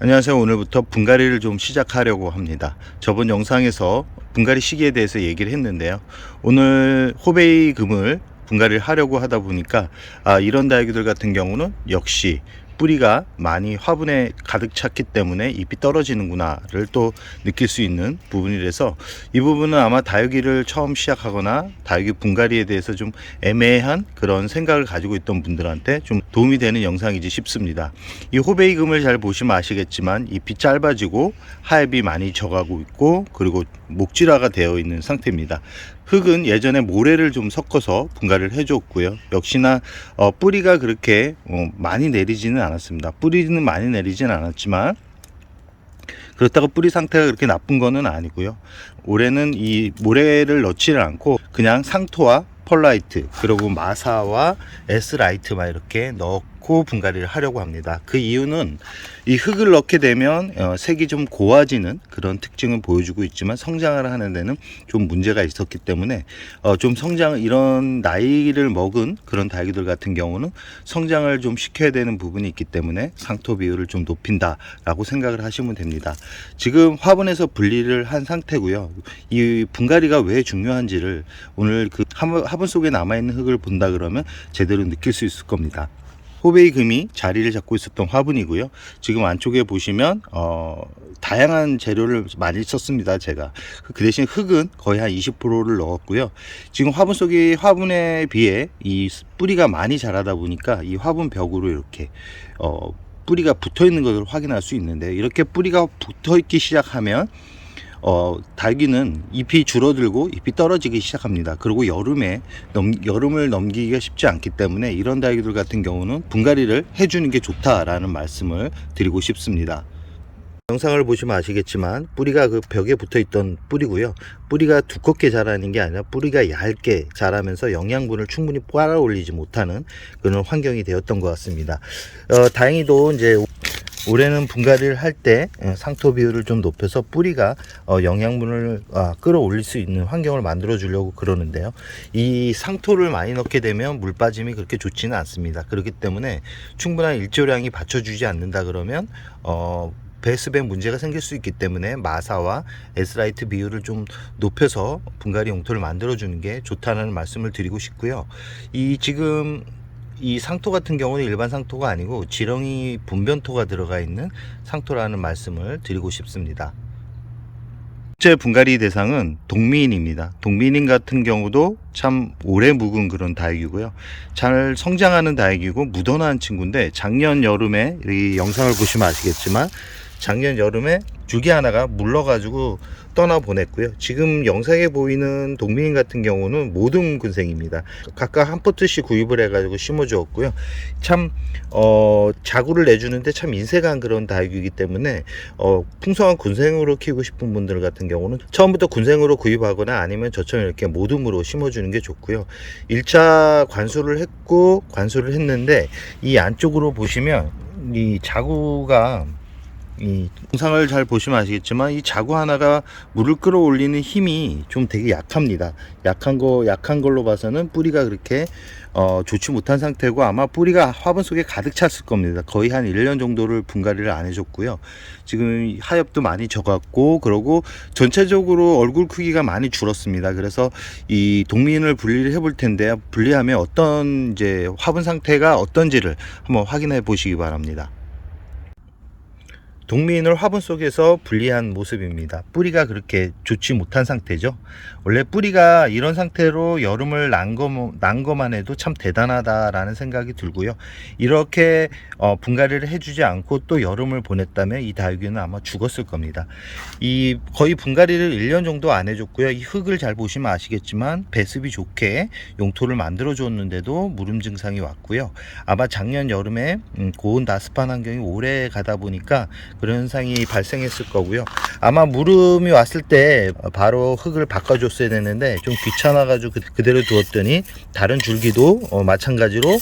안녕하세요. 오늘부터 분갈이를 좀 시작하려고 합니다. 저번 영상에서 분갈이 시기에 대해서 얘기를 했는데요. 오늘 호베이 금을 분갈이를 하려고 하다 보니까 이런 다육이들 같은 경우는 역시 뿌리가 많이 화분에 가득 찼기 때문에 잎이 떨어지는구나를 또 느낄 수 있는 부분이라서 이 부분은 아마 다육이를 처음 시작하거나 다육이 분갈이에 대해서 좀 애매한 그런 생각을 가지고 있던 분들한테 좀 도움이 되는 영상이지 싶습니다. 이 호베이 금을 잘 보시면 아시겠지만 잎이 짧아지고 하엽이 많이 져가고 있고 그리고 목질화가 되어 있는 상태입니다. 흙은 예전에 모래를 좀 섞어서 분갈이를 해줬고요. 역시나 뿌리가 그렇게 많이 내리지는 않았습니다. 뿌리는 많이 내리지는 않았지만 그렇다고 뿌리 상태가 그렇게 나쁜 거는 아니고요. 올해는 이 모래를 넣지를 않고 그냥 상토와 펄라이트 그리고 마사와 S라이트만 이렇게 넣고 분갈이를 하려고 합니다. 그 이유는 이 흙을 넣게 되면 색이 좀 고와지는 그런 특징을 보여주고 있지만 성장을 하는 데는 좀 문제가 있었기 때문에 좀 성장 이런 나이를 먹은 그런 다육이들 같은 경우는 성장을 좀 시켜야 되는 부분이 있기 때문에 상토 비율을 좀 높인다 라고 생각을 하시면 됩니다. 지금 화분에서 분리를 한 상태고요. 이 분갈이가 왜 중요한지를 오늘 그 화분 속에 남아있는 흙을 본다 그러면 제대로 느낄 수 있을 겁니다. 호베이 금이 자리를 잡고 있었던 화분이고요. 지금 안쪽에 보시면 다양한 재료를 많이 썼습니다. 제가 그 대신 흙은 거의 한 20%를 넣었고요. 지금 화분 속에 화분에 비해 이 뿌리가 많이 자라다 보니까 이 화분 벽으로 이렇게 뿌리가 붙어 있는 것을 확인할 수 있는데 이렇게 뿌리가 붙어 있기 시작하면 다육이는 잎이 줄어들고 잎이 떨어지기 시작합니다. 그리고 여름을 넘기기가 쉽지 않기 때문에 이런 다육이들 같은 경우는 분갈이를 해주는 게 좋다라는 말씀을 드리고 싶습니다. 영상을 보시면 아시겠지만 뿌리가 그 벽에 붙어 있던 뿌리고요. 뿌리가 두껍게 자라는 게 아니라 뿌리가 얇게 자라면서 영양분을 충분히 빨아 올리지 못하는 그런 환경이 되었던 것 같습니다. 다행히도 이제 올해는 분갈이를 할 때 상토 비율을 좀 높여서 뿌리가 영양분을 끌어올릴 수 있는 환경을 만들어 주려고 그러는데요. 이 상토를 많이 넣게 되면 물 빠짐이 그렇게 좋지는 않습니다. 그렇기 때문에 충분한 일조량이 받쳐주지 않는다 그러면 배습에 문제가 생길 수 있기 때문에 마사와 S라이트 비율을 좀 높여서 분갈이 용토를 만들어 주는 게 좋다는 말씀을 드리고 싶고요. 지금 이 상토 같은 경우는 일반 상토가 아니고 지렁이 분변토가 들어가 있는 상토라는 말씀을 드리고 싶습니다. 첫째 분갈이 대상은 동미인입니다. 동미인 같은 경우도 참 오래 묵은 그런 다육이고요. 잘 성장하는 다육이고 무던한 친구인데 작년 여름에 이 영상을 보시면 아시겠지만 작년 여름에 줄기 하나가 물러가지고 떠나보냈고요. 지금 영상에 보이는 동미인 같은 경우는 모든 군생입니다. 각각 한 포트씩 구입을 해가지고 심어주었고요. 참 자구를 내주는데 참 인색한 그런 다육이기 때문에 풍성한 군생으로 키우고 싶은 분들 같은 경우는 처음부터 군생으로 구입하거나 아니면 저처럼 이렇게 모듬으로 심어주는 게 좋고요. 1차 관수를 했는데 이 안쪽으로 보시면 이 자구가 이 영상을 잘 보시면 아시겠지만 이 자구 하나가 물을 끌어올리는 힘이 좀 되게 약합니다. 약한 걸로 봐서는 뿌리가 그렇게 좋지 못한 상태고 아마 뿌리가 화분 속에 가득 찼을 겁니다. 거의 한 1년 정도를 분갈이를 안 해줬고요. 지금 하엽도 많이 져갔고 그러고 전체적으로 얼굴 크기가 많이 줄었습니다. 그래서 이 동미인을 분리를 해볼 텐데 분리하면 어떤 이제 화분 상태가 어떤지를 한번 확인해 보시기 바랍니다. 동미인을 화분 속에서 분리한 모습입니다. 뿌리가 그렇게 좋지 못한 상태죠. 원래 뿌리가 이런 상태로 여름을 난 것만 해도 참 대단하다라는 생각이 들고요. 이렇게 분갈이를 해주지 않고 또 여름을 보냈다면 이 다육이는 아마 죽었을 겁니다. 거의 분갈이를 1년 정도 안 해줬고요. 이 흙을 잘 보시면 아시겠지만 배습이 좋게 용토를 만들어 줬는데도 무름 증상이 왔고요. 아마 작년 여름에 고온 다습한 환경이 오래 가다 보니까 그런 현상이 발생했을 거고요. 아마 무름이 왔을 때 바로 흙을 바꿔줬어야 되는데 좀 귀찮아가지고 그대로 두었더니 다른 줄기도 마찬가지로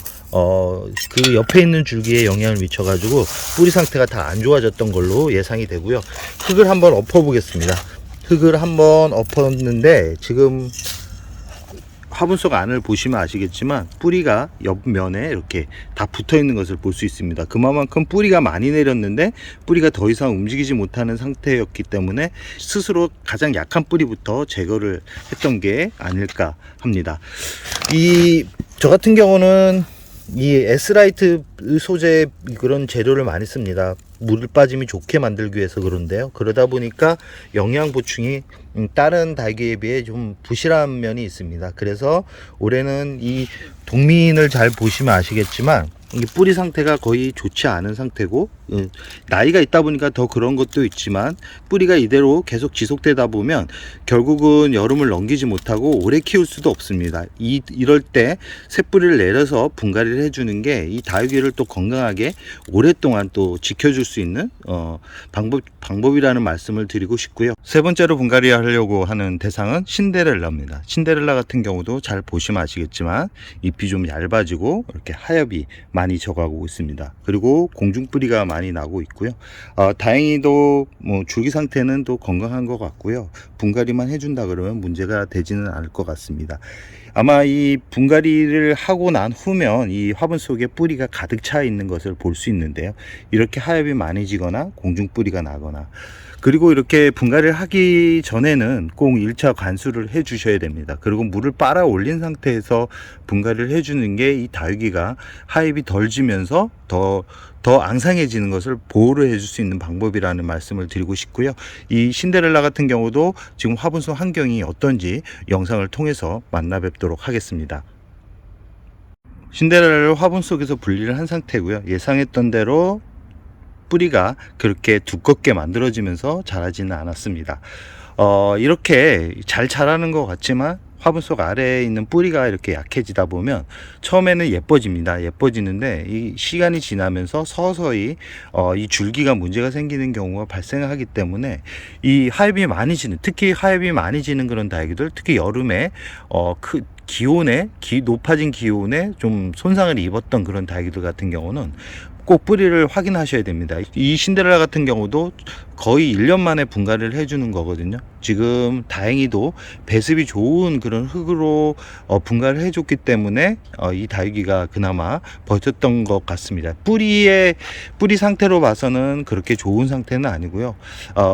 그 옆에 있는 줄기에 영향을 미쳐가지고 뿌리 상태가 다 안 좋아졌던 걸로 예상이 되고요. 흙을 한번 엎어 보겠습니다. 흙을 한번 엎었는데 지금 화분 속 안을 보시면 아시겠지만 뿌리가 옆면에 이렇게 다 붙어 있는 것을 볼 수 있습니다. 그만큼 뿌리가 많이 내렸는데 뿌리가 더 이상 움직이지 못하는 상태였기 때문에 스스로 가장 약한 뿌리부터 제거를 했던 게 아닐까 합니다. 저 같은 경우는 이 S라이트 소재 그런 재료를 많이 씁니다. 물 빠짐이 좋게 만들기 위해서 그런데요. 그러다 보니까 영양 보충이 다른 다육이에 비해 좀 부실한 면이 있습니다. 그래서 올해는 이 동민을 잘 보시면 아시겠지만 이 뿌리 상태가 거의 좋지 않은 상태고, 나이가 있다 보니까 더 그런 것도 있지만 뿌리가 이대로 계속 지속되다 보면 결국은 여름을 넘기지 못하고 오래 키울 수도 없습니다. 이럴 때 새 뿌리를 내려서 분갈이를 해주는 게 이 다육이를 또 건강하게 오랫동안 또 지켜줄 수 있는 방법이라는 말씀을 드리고 싶고요. 세 번째로 분갈이 하려고 하는 대상은 신데렐라입니다. 신데렐라 같은 경우도 잘 보시면 아시겠지만 잎이 좀 얇아지고 이렇게 하엽이 많이 져가고 있습니다. 그리고 공중뿌리가 많이 나고 있고요. 다행히도 줄기 상태는 또 건강한 것 같고요. 분갈이만 해준다 그러면 문제가 되지는 않을 것 같습니다. 아마 이 분갈이를 하고 난 후면 이 화분 속에 뿌리가 가득 차 있는 것을 볼 수 있는데요. 이렇게 하엽이 많이 지거나 공중뿌리가 나거나, 그리고 이렇게 분갈이를 하기 전에는 꼭 1차 관수를 해 주셔야 됩니다. 그리고 물을 빨아 올린 상태에서 분갈이를 해 주는 게 이 다육이가 하엽이 덜 지면서 더 앙상해지는 것을 보호를 해줄 수 있는 방법이라는 말씀을 드리고 싶고요. 이 신데렐라 같은 경우도 지금 화분 속 환경이 어떤지 영상을 통해서 만나 뵙도록 하겠습니다. 신데렐라를 화분 속에서 분리를 한 상태고요. 예상했던 대로 뿌리가 그렇게 두껍게 만들어지면서 자라지는 않았습니다. 이렇게 잘 자라는 것 같지만 화분 속 아래에 있는 뿌리가 이렇게 약해지다 보면 처음에는 예뻐지는데 이 시간이 지나면서 서서히 이 줄기가 문제가 생기는 경우가 발생하기 때문에 이 하엽이 많이 지는, 특히 하엽이 많이 지는 그런 다육이들, 특히 여름에 높아진 기온에 좀 손상을 입었던 그런 다육이들 같은 경우는 꼭 뿌리를 확인하셔야 됩니다. 이 신데렐라 같은 경우도 거의 1년 만에 분갈이를 해주는 거거든요. 지금 다행히도 배습이 좋은 그런 흙으로 분갈이를 해줬기 때문에 이 다육이가 그나마 버텼던 것 같습니다. 뿌리 상태로 봐서는 그렇게 좋은 상태는 아니고요.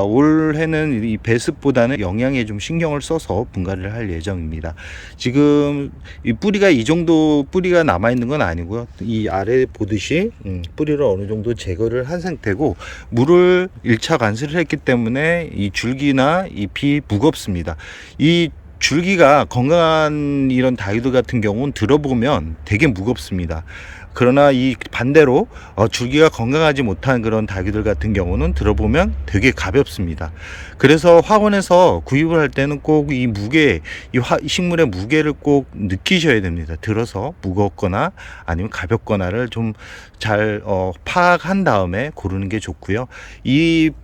올해는 이 배습보다는 영양에 좀 신경을 써서 분갈이를 할 예정입니다. 지금 이 뿌리가 이 정도 뿌리가 남아 있는 건 아니고요. 이 아래 보듯이 뿌리를 어느 정도 제거를 한 상태고, 물을 1차 관수를 했기 때문에 이 줄기나 잎이 무겁습니다. 이 줄기가 건강한 이런 다육이들 같은 경우는 들어보면 되게 무겁습니다. 그러나 이 반대로 줄기가 건강하지 못한 그런 다육이들 같은 경우는 들어보면 되게 가볍습니다. 그래서 화원에서 구입을 할 때는 꼭 이 식물의 무게를 꼭 느끼셔야 됩니다. 들어서 무겁거나 아니면 가볍거나를 좀 잘 파악한 다음에 고르는 게 좋고요.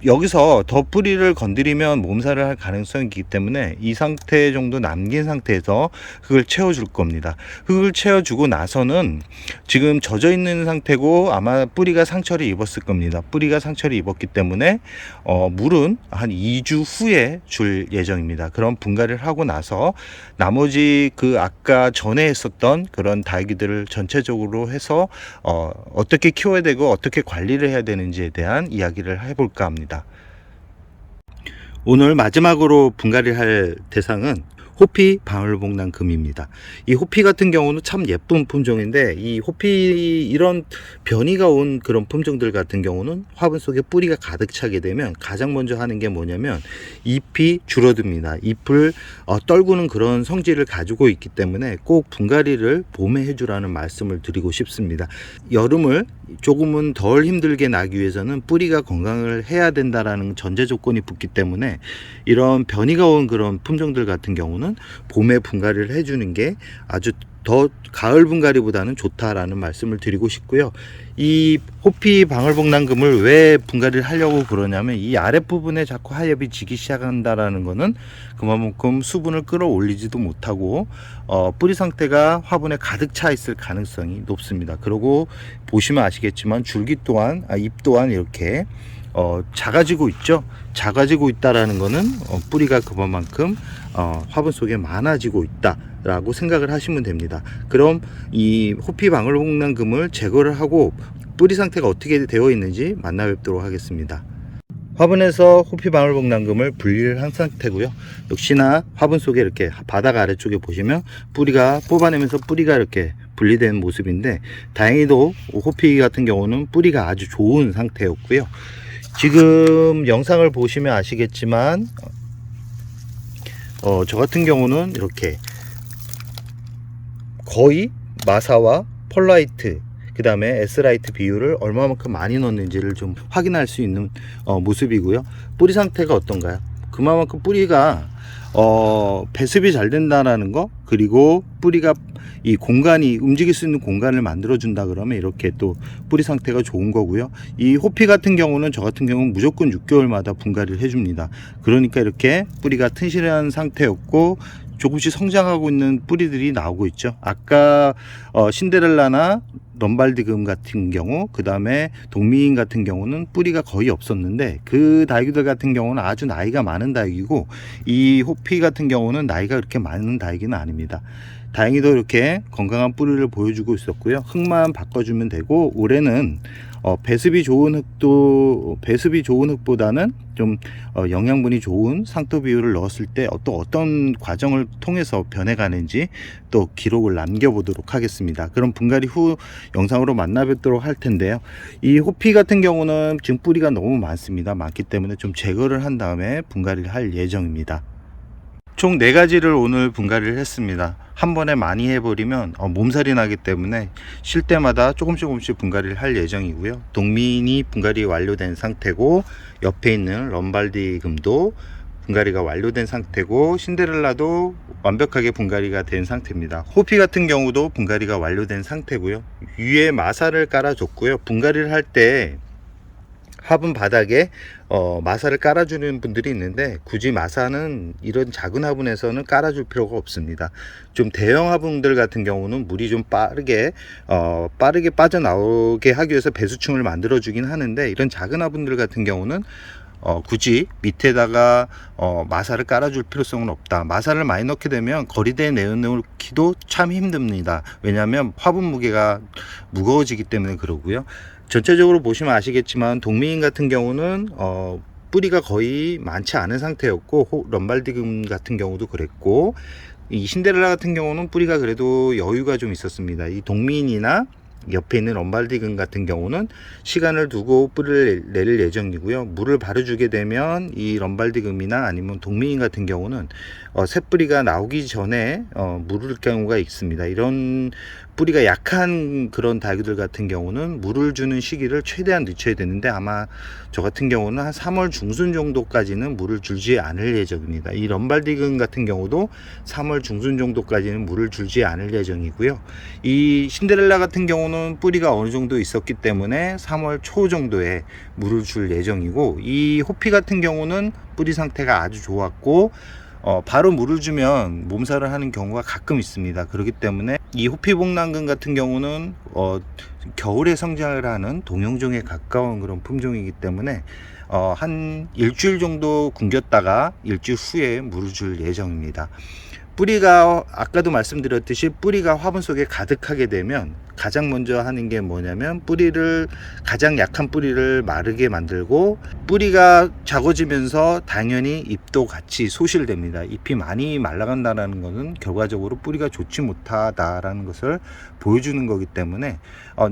여기서 더 뿌리를 건드리면 몸살을 할 가능성이 있기 때문에 이 상태 정도 남긴 상태에서 흙을 채워줄 겁니다. 흙을 채워주고 나서는 지금 젖어 있는 상태고 아마 뿌리가 상처를 입었을 겁니다. 뿌리가 상처를 입었기 때문에 물은 한 2주 후에 줄 예정입니다. 그럼 분갈이를 하고 나서 나머지 아까 전에 했었던 그런 다육이들을 전체적으로 해서 어떻게 키워야 되고 어떻게 관리를 해야 되는지에 대한 이야기를 해볼까 합니다. 오늘 마지막으로 분갈이를 할 대상은 호피 방울복랑금입니다. 이 호피 같은 경우는 참 예쁜 품종인데, 이 호피 이런 변이가 온 그런 품종들 같은 경우는 화분 속에 뿌리가 가득 차게 되면 가장 먼저 하는 게 뭐냐면 잎이 줄어듭니다. 잎을 떨구는 그런 성질을 가지고 있기 때문에 꼭 분갈이를 봄에 해주라는 말씀을 드리고 싶습니다. 여름을 조금은 덜 힘들게 나기 위해서는 뿌리가 건강을 해야 된다라는 전제 조건이 붙기 때문에 이런 변이가 온 그런 품종들 같은 경우는 봄에 분갈이를 해주는 게 아주 더 가을 분갈이보다는 좋다라는 말씀을 드리고 싶고요. 이 호피 방울복랑금을 왜 분갈이를 하려고 그러냐면 이 아랫부분에 자꾸 하엽이 지기 시작한다라는 거는 그만큼 수분을 끌어올리지도 못하고 뿌리 상태가 화분에 가득 차 있을 가능성이 높습니다. 그리고 보시면 아시겠지만 줄기 또한 잎 또한 이렇게 작아지고 있죠. 작아지고 있다라는 거는 뿌리가 그만큼 화분 속에 많아지고 있다 라고 생각을 하시면 됩니다. 그럼 이 호피 방울복랑금을 제거를 하고 뿌리 상태가 어떻게 되어 있는지 만나 뵙도록 하겠습니다. 화분에서 호피 방울복랑금을 분리를 한 상태고요. 역시나 화분 속에 이렇게 바닥 아래쪽에 보시면 뿌리가 뽑아내면서 뿌리가 이렇게 분리된 모습인데, 다행히도 호피 같은 경우는 뿌리가 아주 좋은 상태였고요. 지금 영상을 보시면 아시겠지만 저 같은 경우는 이렇게 거의 마사와 펄라이트, 그 다음에 S라이트 비율을 얼마만큼 많이 넣었는지를 좀 확인할 수 있는 모습이고요. 뿌리 상태가 어떤가요? 그만큼 뿌리가 배습이 잘 된다라는 거, 그리고 뿌리가 이 공간이 움직일 수 있는 공간을 만들어 준다 그러면 이렇게 또 뿌리 상태가 좋은 거고요. 이 호피 같은 경우는, 저 같은 경우는 무조건 6개월마다 분갈이를 해줍니다. 그러니까 이렇게 뿌리가 튼실한 상태였고 조금씩 성장하고 있는 뿌리들이 나오고 있죠. 아까 신데렐라나 럼발디금 같은 경우, 그 다음에 동미인 같은 경우는 뿌리가 거의 없었는데, 그 다육이들 같은 경우는 아주 나이가 많은 다육이고, 이 호피 같은 경우는 나이가 그렇게 많은 다육이는 아닙니다. 다행히도 이렇게 건강한 뿌리를 보여주고 있었고요. 흙만 바꿔주면 되고, 올해는 배습이 좋은 흙보다는 좀 영양분이 좋은 상토 비율을 넣었을 때 어떤 과정을 통해서 변해가는지 또 기록을 남겨보도록 하겠습니다. 그럼 분갈이 후 영상으로 만나 뵙도록 할 텐데요. 이 호피 같은 경우는 지금 뿌리가 너무 많기 때문에 좀 제거를 한 다음에 분갈이를 할 예정입니다. 총 4가지를 오늘 분갈이를 했습니다. 한 번에 많이 해버리면 몸살이 나기 때문에 쉴 때마다 조금씩 분갈이를 할 예정이고요. 동민이 분갈이 완료된 상태고, 옆에 있는 럼발디금도 분갈이가 완료된 상태고, 신데렐라도 완벽하게 분갈이가 된 상태입니다. 호피 같은 경우도 분갈이가 완료된 상태고요. 위에 마사를 깔아줬고요. 분갈이를 할 때 화분 바닥에 마사를 깔아주는 분들이 있는데, 굳이 마사는 이런 작은 화분에서는 깔아줄 필요가 없습니다. 좀 대형 화분들 같은 경우는 물이 좀 빠르게 빠져나오게 하기 위해서 배수층을 만들어 주긴 하는데, 이런 작은 화분들 같은 경우는 굳이 밑에다가 마사를 깔아줄 필요성은 없다. 마사를 많이 넣게 되면 거리대에 내어놓기도 참 힘듭니다. 왜냐하면 화분 무게가 무거워지기 때문에 그러고요. 전체적으로 보시면 아시겠지만 동미인 같은 경우는 뿌리가 거의 많지 않은 상태였고, 럼발디금 같은 경우도 그랬고, 이 신데렐라 같은 경우는 뿌리가 그래도 여유가 좀 있었습니다. 이 동미인이나 옆에 있는 럼발디금 같은 경우는 시간을 두고 뿌리를 내릴 예정이고요. 물을 바로 주게 되면 이 럼발디금이나 아니면 동미인 같은 경우는 새뿌리가 나오기 전에 물을 경우가 있습니다. 이런 뿌리가 약한 그런 다육이들 같은 경우는 물을 주는 시기를 최대한 늦춰야 되는데, 아마 저 같은 경우는 한 3월 중순 정도까지는 물을 주지 않을 예정입니다. 이 럼발디금 같은 경우도 3월 중순 정도까지는 물을 주지 않을 예정이고요. 이 신데렐라 같은 경우는 뿌리가 어느 정도 있었기 때문에 3월 초 정도에 물을 줄 예정이고, 이 호피 같은 경우는 뿌리 상태가 아주 좋았고 바로 물을 주면 몸살을 하는 경우가 가끔 있습니다. 그렇기 때문에 이 호피복랑금 같은 경우는 겨울에 성장을 하는 동용종에 가까운 그런 품종이기 때문에 한 일주일 정도 굶겼다가 일주일 후에 물을 줄 예정입니다. 뿌리가 아까도 말씀드렸듯이 뿌리가 화분 속에 가득하게 되면 가장 먼저 하는 게 뭐냐면, 가장 약한 뿌리를 마르게 만들고, 뿌리가 작아지면서 당연히 잎도 같이 소실됩니다. 잎이 많이 말라간다는 것은 결과적으로 뿌리가 좋지 못하다라는 것을 보여주는 거기 때문에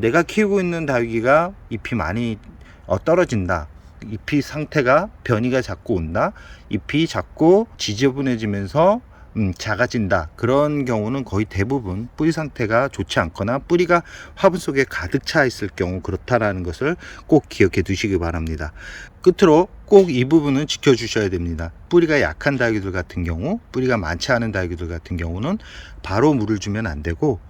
내가 키우고 있는 다육이가 잎이 많이 떨어진다, 잎이 상태가 변이가 자꾸 온다, 잎이 자꾸 지저분해지면서 작아진다, 그런 경우는 거의 대부분 뿌리 상태가 좋지 않거나 뿌리가 화분 속에 가득 차 있을 경우 그렇다라는 것을 꼭 기억해 두시기 바랍니다. 끝으로 꼭 이 부분은 지켜 주셔야 됩니다. 뿌리가 약한 다육이들 같은 경우, 뿌리가 많지 않은 다육이들 같은 경우는 바로 물을 주면 안 되고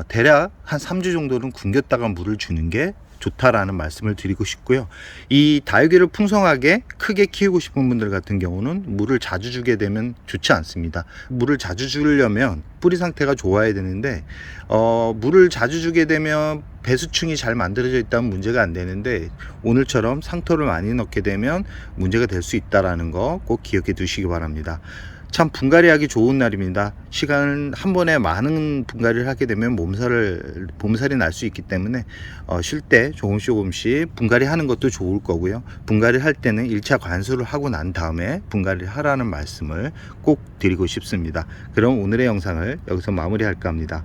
대략 한 3주 정도는 굶겼다가 물을 주는 게 좋다라는 말씀을 드리고 싶고요. 이 다육이를 풍성하게 크게 키우고 싶은 분들 같은 경우는 물을 자주 주게 되면 좋지 않습니다. 물을 자주 주려면 뿌리 상태가 좋아야 되는데 물을 자주 주게 되면 배수층이 잘 만들어져 있다면 문제가 안 되는데, 오늘처럼 상토를 많이 넣게 되면 문제가 될 수 있다라는 거 꼭 기억해 두시기 바랍니다. 참 분갈이 하기 좋은 날입니다. 시간 한 번에 많은 분갈이를 하게 되면 몸살이 날 수 있기 때문에 쉴 때 조금씩 분갈이 하는 것도 좋을 거고요. 분갈이 할 때는 1차 관수를 하고 난 다음에 분갈이를 하라는 말씀을 꼭 드리고 싶습니다. 그럼 오늘의 영상을 여기서 마무리할까 합니다.